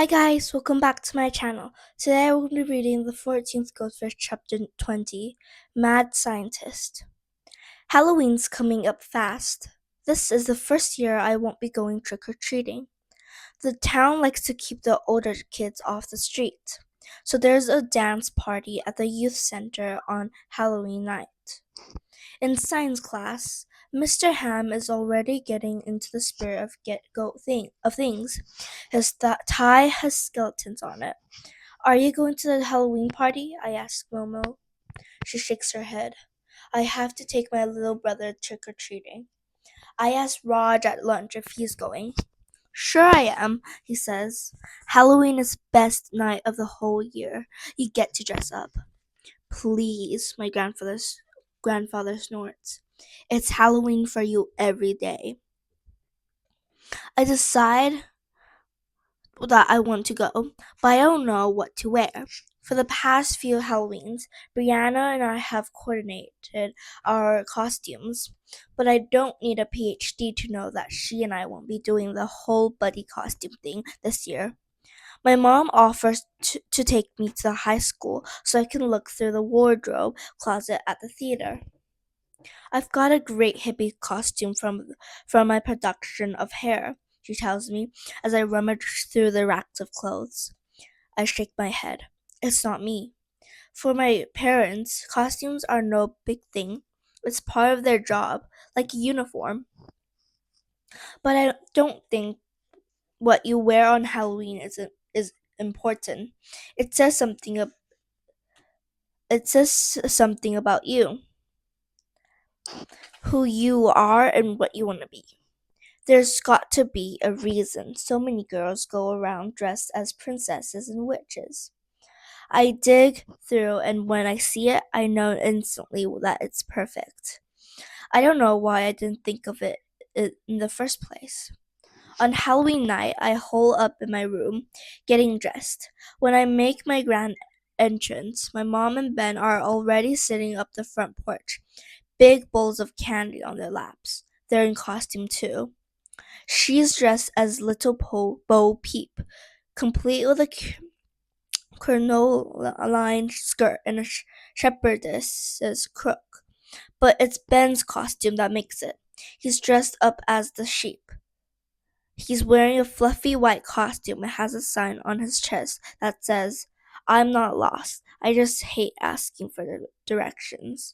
Hi guys, welcome back to my channel. Today I will be reading the 14th Goldfish chapter 20, Mad Scientist. Halloween's coming up fast. This is the first year I won't be going trick-or-treating. The town likes to keep the older kids off the street, so there's a dance party at the youth center on Halloween night. In science class, Mr. Ham is already getting into the spirit of things. His tie has skeletons on it. Are you going to the Halloween party? I asked Momo. She shakes her head. I have to take my little brother trick-or-treating. I asked Raj at lunch if he's going. Sure I am, he says. Halloween is best night of the whole year. You get to dress up. Please, my grandfather snorts. It's Halloween for you every day. I decide that I want to go, but I don't know what to wear. For the past few Halloweens, Brianna and I have coordinated our costumes, but I don't need a PhD to know that she and I won't be doing the whole buddy costume thing this year. My mom offers to take me to the high school so I can look through the wardrobe closet at the theater. I've got a great hippie costume from my production of Hair, she tells me as I rummage through the racks of clothes. I shake my head. It's not me. For my parents, costumes are no big thing. It's part of their job, like a uniform. But I don't think what you wear on Halloween is important. It says something. It says something about you, who you are, and what you want to be. There's got to be a reason so many girls go around dressed as princesses and witches. I dig through, and when I see it, I know instantly that it's perfect. I don't know why I didn't think of it in the first place. On Halloween night, I hole up in my room, getting dressed. When I make my grand entrance, my mom and Ben are already sitting up the front porch, big bowls of candy on their laps. They're in costume too. She's dressed as Little Bo Peep, complete with a crinoline skirt and a shepherdess's crook. But it's Ben's costume that makes it. He's dressed up as the sheep. He's wearing a fluffy white costume and has a sign on his chest that says, I'm not lost. I just hate asking for the directions.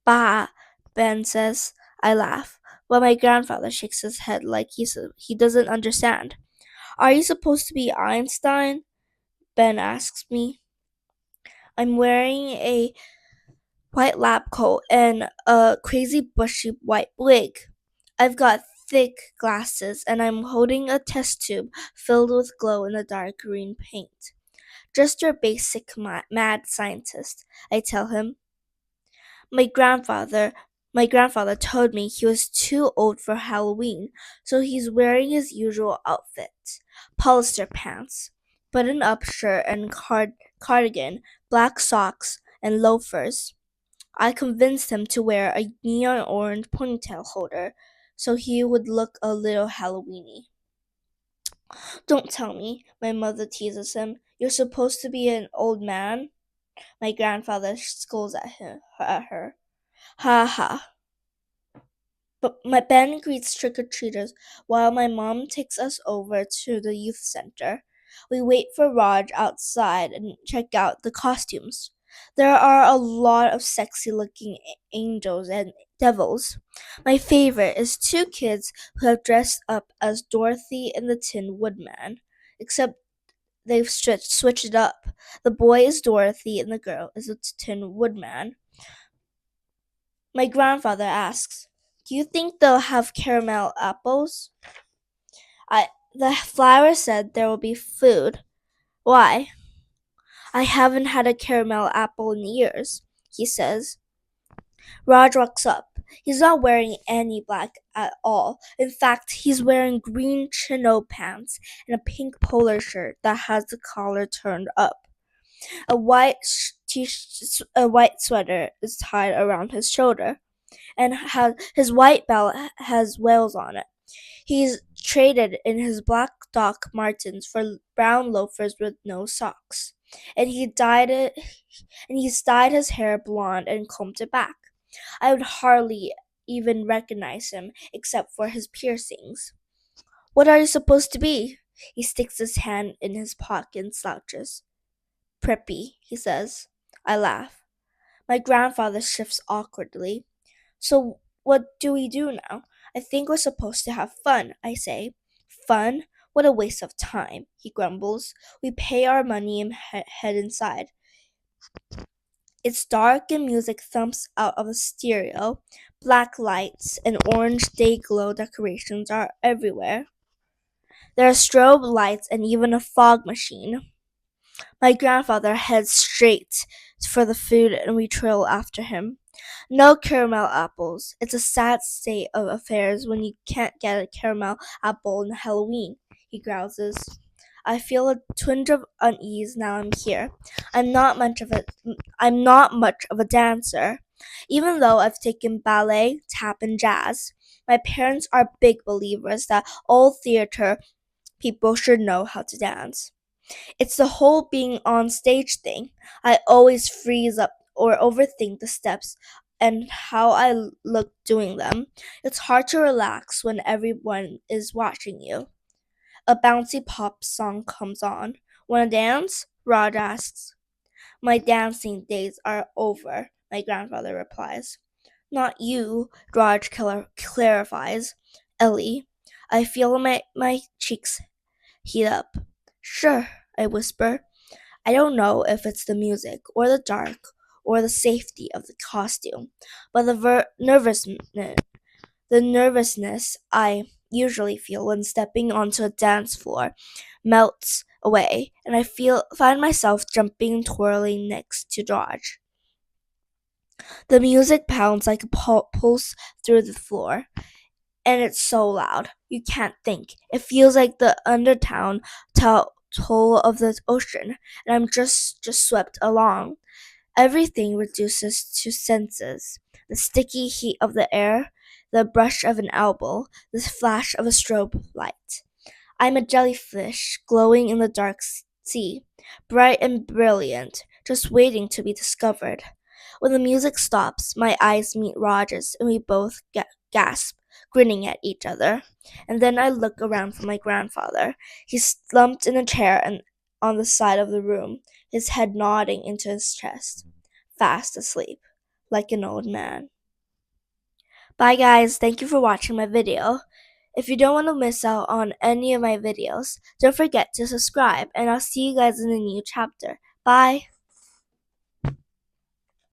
Bah, Ben says. I laugh, but my grandfather shakes his head like he doesn't understand. Are you supposed to be Einstein? Ben asks me. I'm wearing a white lab coat and a crazy bushy white wig. I've got thick glasses and I'm holding a test tube filled with glow in the dark green paint. Just your basic mad scientist, I tell him. My grandfather my grandfather told me he was too old for Halloween, so he's wearing his usual outfit. Polyester pants, button-up shirt and cardigan, black socks, and loafers. I convinced him to wear a neon orange ponytail holder so he would look a little Halloweeny. Don't tell me, my mother teases him. You're supposed to be an old man? My grandfather scolds at her. Ha ha. But my Ben greets trick-or-treaters while my mom takes us over to the youth center. We wait for Raj outside and check out the costumes. There are a lot of sexy-looking angels and devils. My favorite is two kids who have dressed up as Dorothy and the Tin Woodman, except they've switched it up. The boy is Dorothy and the girl is the Tin Woodman. My grandfather asks, do you think they'll have caramel apples? The flower said there will be food. Why? I haven't had a caramel apple in years, he says. Raj walks up. He's not wearing any black at all. In fact, he's wearing green chino pants and a pink polo shirt that has the collar turned up. A white sweater is tied around his shoulder, and his white belt has whales on it. He's traded in his black Doc Martens for brown loafers with no socks. And he's dyed his hair blonde and combed it back. I would hardly even recognize him except for his piercings. What are you supposed to be? He sticks his hand in his pocket and slouches. Preppy, he says. I laugh. My grandfather shifts awkwardly. So what do we do now? I think we're supposed to have fun, I say. Fun? What a waste of time, he grumbles. We pay our money and head inside. It's dark and music thumps out of the stereo. Black lights and orange day glow decorations are everywhere. There are strobe lights and even a fog machine. My grandfather heads straight for the food and we trail after him. No caramel apples. It's a sad state of affairs when you can't get a caramel apple on Halloween, he grouses. I feel a twinge of unease now I'm here. I'm not much of a dancer. Even though I've taken ballet, tap, and jazz. My parents are big believers that all theater people should know how to dance. It's the whole being on stage thing. I always freeze up or overthink the steps and how I look doing them. It's hard to relax when everyone is watching you. A bouncy pop song comes on. Wanna dance? Rod asks. My dancing days are over, my grandfather replies. Not you, Raj clarifies. Ellie. I feel my cheeks heat up. Sure, I whisper. I don't know if it's the music or the dark or the safety of the costume, but the nervousness I usually feel when stepping onto a dance floor melts away, and I find myself jumping and twirling next to George. The music pounds like a pulse through the floor, and it's so loud you can't think. It feels like the undertone toll of the ocean, and I'm just swept along. Everything reduces to senses. The sticky heat of the air, the brush of an elbow, the flash of a strobe light. I'm a jellyfish glowing in the dark sea, bright and brilliant, just waiting to be discovered. When the music stops, my eyes meet Roger's and we both gasp, grinning at each other. And then I look around for my grandfather. He's slumped in a chair and on the side of the room, his head nodding into his chest, fast asleep, like an old man. Bye guys, thank you for watching my video. If you don't want to miss out on any of my videos, don't forget to subscribe and I'll see you guys in a new chapter. Bye!